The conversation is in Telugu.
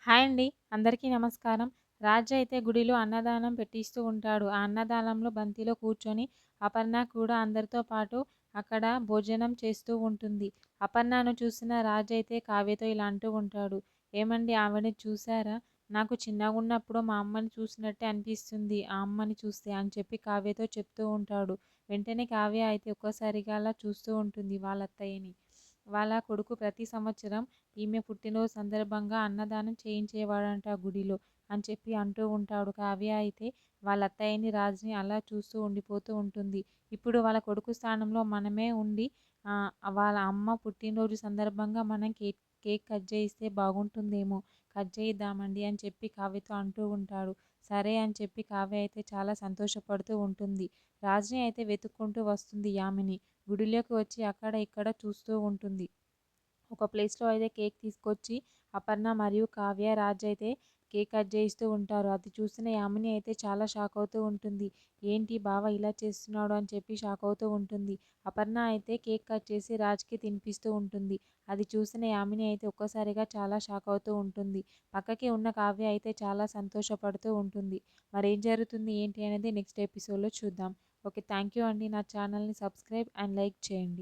హాయ్ అండి. అందరికీ నమస్కారం. రాజు అయితే గుడిలో అన్నదానం పెట్టిస్తూ ఉంటాడు. ఆ అన్నదానంలో బంతిలో కూర్చొని అపర్ణ కూడా అందరితో పాటు అక్కడ భోజనం చేస్తూ ఉంటుంది. అపర్ణను చూసిన రాజు అయితే కావ్యతో ఇలా అంటూ ఉంటాడు. ఏమండి ఆవిడని చూసారా? నాకు చిన్నగున్నప్పుడు మా అమ్మని చూసినట్టే అనిపిస్తుంది ఆ అమ్మని చూస్తే అని చెప్పి కావ్యతో చెప్తూ ఉంటాడు. వెంటనే కావ్య అయితే ఒక్కసారిగా అలా చూస్తూ ఉంటుంది వాళ్ళ అత్తయ్యని. వాళ్ళ కొడుకు ప్రతి సంవత్సరం ఈమె పుట్టినరోజు సందర్భంగా అన్నదానం చేయించేవాడంట గుడిలో అని చెప్పి అంటూ ఉంటాడు. కావ్య అయితే వాళ్ళ అత్తయ్యని రాజుని అలా చూస్తూ ఉండిపోతూ ఉంటుంది. ఇప్పుడు వాళ్ళ కొడుకు స్థానంలో మనమే ఉండి వాళ్ళ అమ్మ పుట్టినరోజు సందర్భంగా మనం కేక్ కట్ చేయిస్తే బాగుంటుందేమో, కట్ చేయిద్దామండి అని చెప్పి కావ్యతో అంటూ ఉంటాడు. సరే అని చెప్పి కావ్య అయితే చాలా సంతోషపడుతూ ఉంటుంది. రాజుని అయితే వెతుక్కుంటూ వస్తుంది యామిని. గుడిలోకి వచ్చి అక్కడ ఇక్కడ చూస్తూ ఉంటుంది. ఒక ప్లేస్లో అయితే కేక్ తీసుకొచ్చి అపర్ణ మరియు కావ్య రాజ్ అయితే కేక్ కట్ చేయిస్తూ ఉంటారు. అది చూసిన యామిని అయితే చాలా షాక్ అవుతూ ఉంటుంది. ఏంటి బావ ఇలా చేస్తున్నాడు అని చెప్పి షాక్ అవుతూ ఉంటుంది. అపర్ణ అయితే కేక్ కట్ చేసి రాజ్కి తినిపిస్తూ ఉంటుంది. అది చూసిన యామిని అయితే ఒక్కసారిగా చాలా షాక్ అవుతూ ఉంటుంది. పక్కకి ఉన్న కావ్య అయితే చాలా సంతోషపడుతూ ఉంటుంది. మరి ఏం జరుగుతుంది ఏంటి అనేది నెక్స్ట్ ఎపిసోడ్లో చూద్దాం. ఓకే, థ్యాంక్ యూ అండి. నా ఛానల్ని సబ్స్క్రైబ్ అండ్ లైక్ చేయండి.